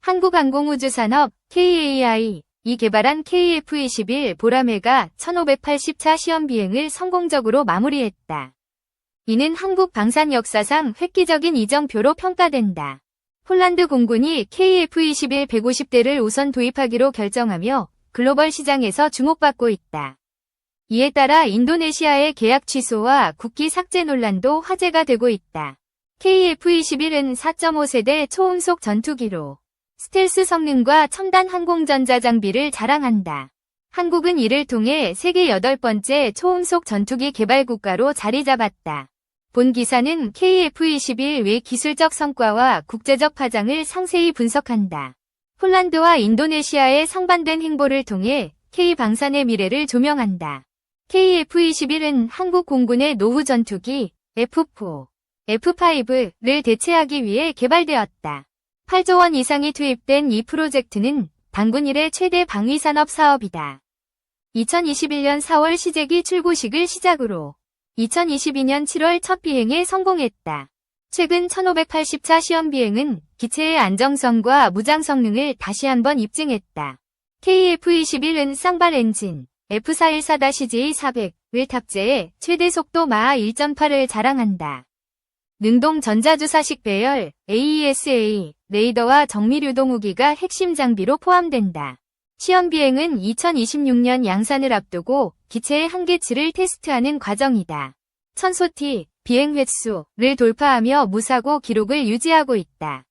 한국항공우주산업 KAI 이 개발한 KF-21 보라매가 1580차 시험 비행을 성공적으로 마무리했다. 이는 한국 방산 역사상 획기적인 이정표로 평가된다. 폴란드 공군이 KF-21 150대를 우선 도입하기로 결정하며 글로벌 시장에서 주목받고 있다. 이에 따라 인도네시아의 계약 취소와 국기 삭제 논란도 화제가 되고 있다. KF-21은 4.5세대 초음속 전투기로 스텔스 성능과 첨단 항공전자 장비를 자랑한다. 한국은 이를 통해 세계 8번째 초음속 전투기 개발 국가로 자리 잡았다. 본 기사는 KF-21 외 기술적 성과와 국제적 파장을 상세히 분석한다. 폴란드와 인도네시아의 상반된 행보를 통해 K방산의 미래를 조명한다. KF-21은 한국 공군의 노후 전투기 F4, F5를 대체하기 위해 개발되었다. 8조 원 이상이 투입된 이 프로젝트는 당군 이래 최대 방위산업 사업이다. 2021년 4월 시제기 출고식을 시작으로 2022년 7월 첫 비행에 성공했다. 최근 1580차 시험 비행은 기체의 안정성과 무장 성능을 다시 한번 입증했다. KF-21은 쌍발 엔진 F414-G400을 탑재해 최대 속도 마하 1.8을 자랑한다. 능동 전자주사식 배열 AESA 레이더와 정밀유동무기가 핵심 장비로 포함된다. 시험 비행은 2026년 양산을 앞두고 기체의 한계치를 테스트하는 과정이다. 1000소티 비행 횟수를 돌파하며 무사고 기록을 유지하고 있다.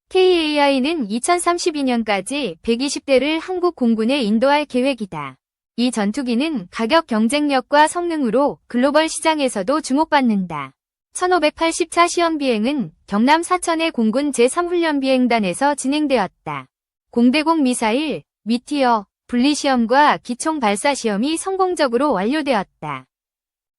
KAI는 2032년까지 120대를 한국 공군에 인도할 계획이다. 이 전투기는 가격 경쟁력과 성능으로 글로벌 시장에서도 주목받는다. 1580차 시험 비행은 경남 사천의 공군 제3훈련비행단에서 진행되었다. 공대공 미사일, 미티어, 분리시험과 기총 발사시험이 성공적으로 완료되었다.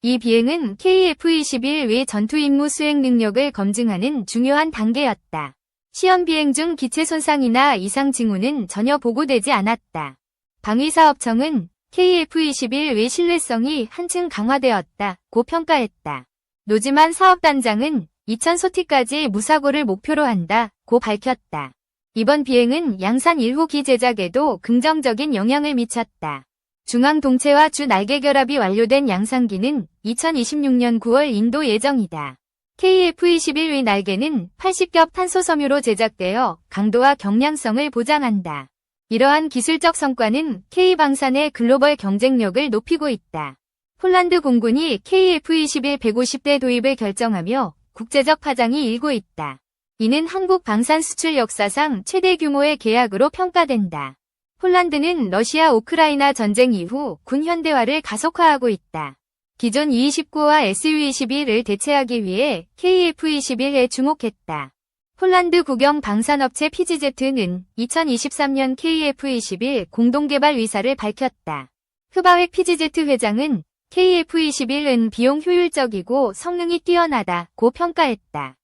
이 비행은 KF-21 외 전투 임무 수행 능력을 검증하는 중요한 단계였다. 시험 비행 중 기체 손상이나 이상 징후는 전혀 보고되지 않았다. 방위사업청은 KF-21 외 신뢰성이 한층 강화되었다고 평가했다. 노지만 사업단장은 2000소티까지 무사고를 목표로 한다고 밝혔다. 이번 비행은 양산 1호기 제작에도 긍정적인 영향을 미쳤다. 중앙 동체와 주 날개 결합이 완료된 양산기는 2026년 9월 인도 예정이다. KF-21의 날개는 80겹 탄소 섬유로 제작되어 강도와 경량성을 보장한다. 이러한 기술적 성과는 K방산의 글로벌 경쟁력을 높이고 있다. 폴란드 공군이 KF-21 150대 도입을 결정하며 국제적 파장이 일고 있다. 이는 한국 방산 수출 역사상 최대 규모의 계약으로 평가된다. 폴란드는 러시아 우크라이나 전쟁 이후 군 현대화를 가속화하고 있다. 기존 U-29와 Su-21을 대체하기 위해 KF-21에 주목했다. 폴란드 국영 방산업체 PGZ는 2023년 KF-21 공동개발 의사를 밝혔다. 흐바획 PGZ 회장은 KF-21은 비용 효율적이고 성능이 뛰어나다고 평가했다.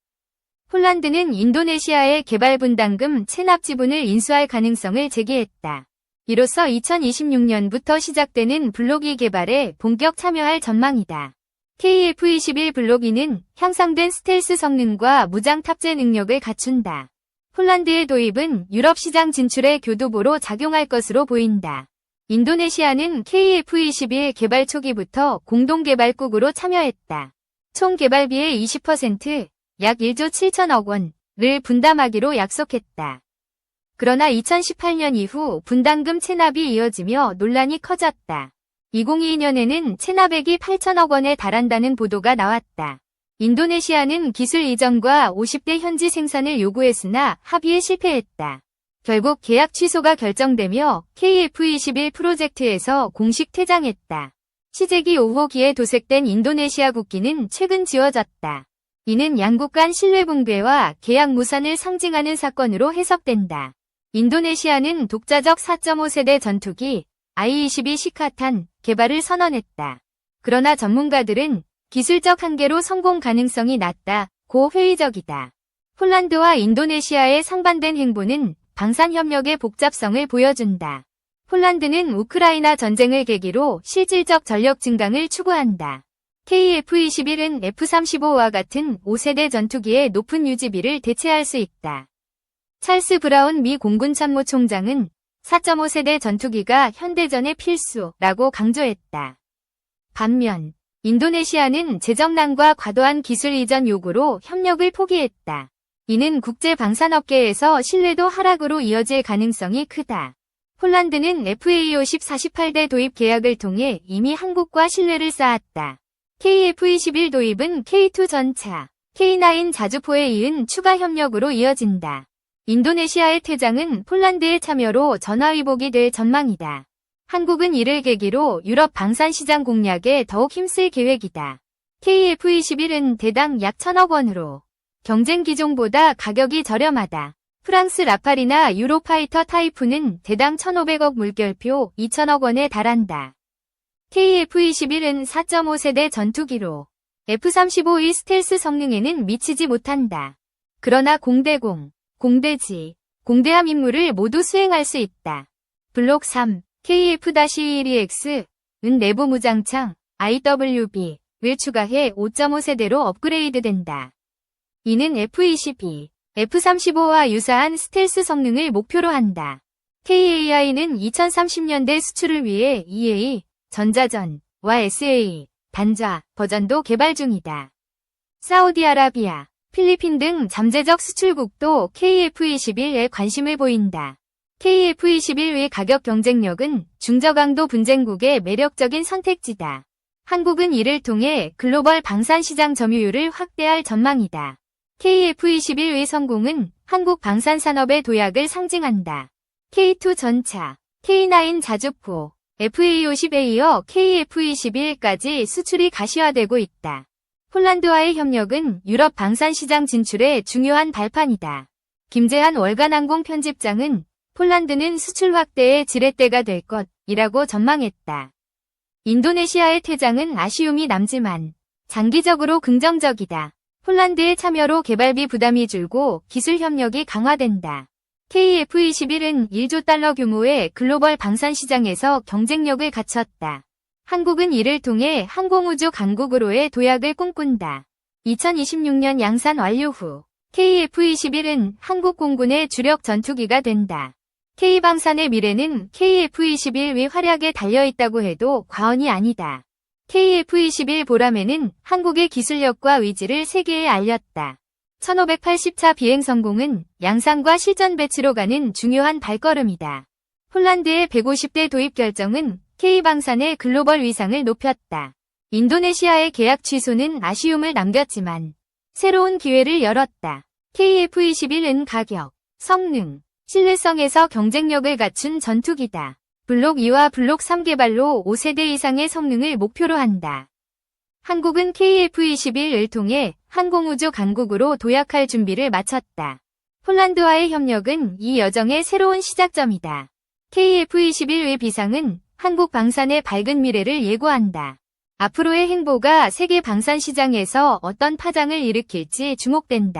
폴란드는 인도네시아의 개발 분담금 체납 지분을 인수할 가능성을 제기했다. 이로써 2026년부터 시작되는 블록 2 개발에 본격 참여할 전망이다. KF-21 블록 2는 향상된 스텔스 성능과 무장 탑재 능력을 갖춘다. 폴란드의 도입은 유럽 시장 진출의 교두보로 작용할 것으로 보인다. 인도네시아는 KF-21 개발 초기부터 공동개발국으로 참여했다. 총 개발비의 20%, 약 1조 7천억 원을 분담하기로 약속했다. 그러나 2018년 이후 분담금 체납이 이어지며 논란이 커졌다. 2022년에는 체납액이 8천억 원에 달한다는 보도가 나왔다. 인도네시아는 기술 이전과 50대 현지 생산을 요구했으나 합의에 실패했다. 결국 계약 취소가 결정되며 KF-21 프로젝트에서 공식 퇴장했다. 시제기 5호기에 도색된 인도네시아 국기는 최근 지워졌다. 이는 양국 간 신뢰 붕괴와 계약 무산을 상징하는 사건으로 해석된다. 인도네시아는 독자적 4.5세대 전투기 I-22 시카탄 개발을 선언했다. 그러나 전문가들은 기술적 한계로 성공 가능성이 낮다고 회의적이다. 폴란드와 인도네시아의 상반된 행보는 방산협력의 복잡성을 보여준다. 폴란드는 우크라이나 전쟁을 계기로 실질적 전력 증강을 추구한다. KF-21은 F-35와 같은 5세대 전투기의 높은 유지비를 대체할 수 있다. 찰스 브라운 미 공군참모총장은 4.5세대 전투기가 현대전의 필수라고 강조했다. 반면 인도네시아는 재정난과 과도한 기술 이전 요구로 협력을 포기했다. 이는 국제 방산업계에서 신뢰도 하락으로 이어질 가능성이 크다. 폴란드는 FA-50-48대 도입 계약을 통해 이미 한국과 신뢰를 쌓았다. KF-21 도입은 K2 전차, K9 자주포에 이은 추가 협력으로 이어진다. 인도네시아의 퇴장은 폴란드의 참여로 전화위복이 될 전망이다. 한국은 이를 계기로 유럽 방산 시장 공략에 더욱 힘쓸 계획이다. KF-21은 대당 약 1,000억 원으로 경쟁 기종보다 가격이 저렴하다. 프랑스 라팔이나 유로파이터 타이푼은 대당 1,500억 물결표 2,000억 원에 달한다. KF-21은 4.5세대 전투기로 F-35의 스텔스 성능에는 미치지 못한다. 그러나 공대공, 공대지, 공대함 임무를 모두 수행할 수 있다. 블록 3, KF-12X은 내부 무장창, IWB를 추가해 5.5세대로 업그레이드된다. 이는 F-22, F-35와 유사한 스텔스 성능을 목표로 한다. KAI는 2030년대 수출을 위해 EA, 전자전과 SA, 단자 버전도 개발 중이다. 사우디아라비아, 필리핀 등 잠재적 수출국도 KF-21에 관심을 보인다. KF-21의 가격 경쟁력은 중저강도 분쟁국의 매력적인 선택지다. 한국은 이를 통해 글로벌 방산 시장 점유율을 확대할 전망이다. KF-21의 성공은 한국 방산 산업의 도약을 상징한다. K2 전차, K9 자주포, FA-50에 이어 KF-21까지 수출이 가시화되고 있다. 폴란드와의 협력은 유럽 방산 시장 진출의 중요한 발판이다. 김재한 월간항공 편집장은 폴란드는 수출 확대의 지렛대가 될 것이라고 전망했다. 인도네시아의 퇴장은 아쉬움이 남지만 장기적으로 긍정적이다. 폴란드의 참여로 개발비 부담이 줄고 기술 협력이 강화된다. KF-21은 1조 달러 규모의 글로벌 방산 시장에서 경쟁력을 갖췄다. 한국은 이를 통해 항공우주 강국으로의 도약을 꿈꾼다. 2026년 양산 완료 후 KF-21은 한국 공군의 주력 전투기가 된다. K방산의 미래는 KF-21의 활약에 달려있다고 해도 과언이 아니다. KF-21 보람에는 한국의 기술력과 의지를 세계에 알렸다. 1580차 비행 성공은 양산과 실전 배치로 가는 중요한 발걸음이다. 폴란드의 150대 도입 결정은 K방산의 글로벌 위상을 높였다. 인도네시아의 계약 취소는 아쉬움을 남겼지만 새로운 기회를 열었다. KF-21은 가격, 성능, 신뢰성에서 경쟁력을 갖춘 전투기다. 블록 2와 블록 3 개발로 5세대 이상의 성능을 목표로 한다. 한국은 KF-21을 통해 항공우주 강국으로 도약할 준비를 마쳤다. 폴란드와의 협력은 이 여정의 새로운 시작점이다. KF-21의 비상은 한국 방산의 밝은 미래를 예고한다. 앞으로의 행보가 세계 방산 시장에서 어떤 파장을 일으킬지 주목된다.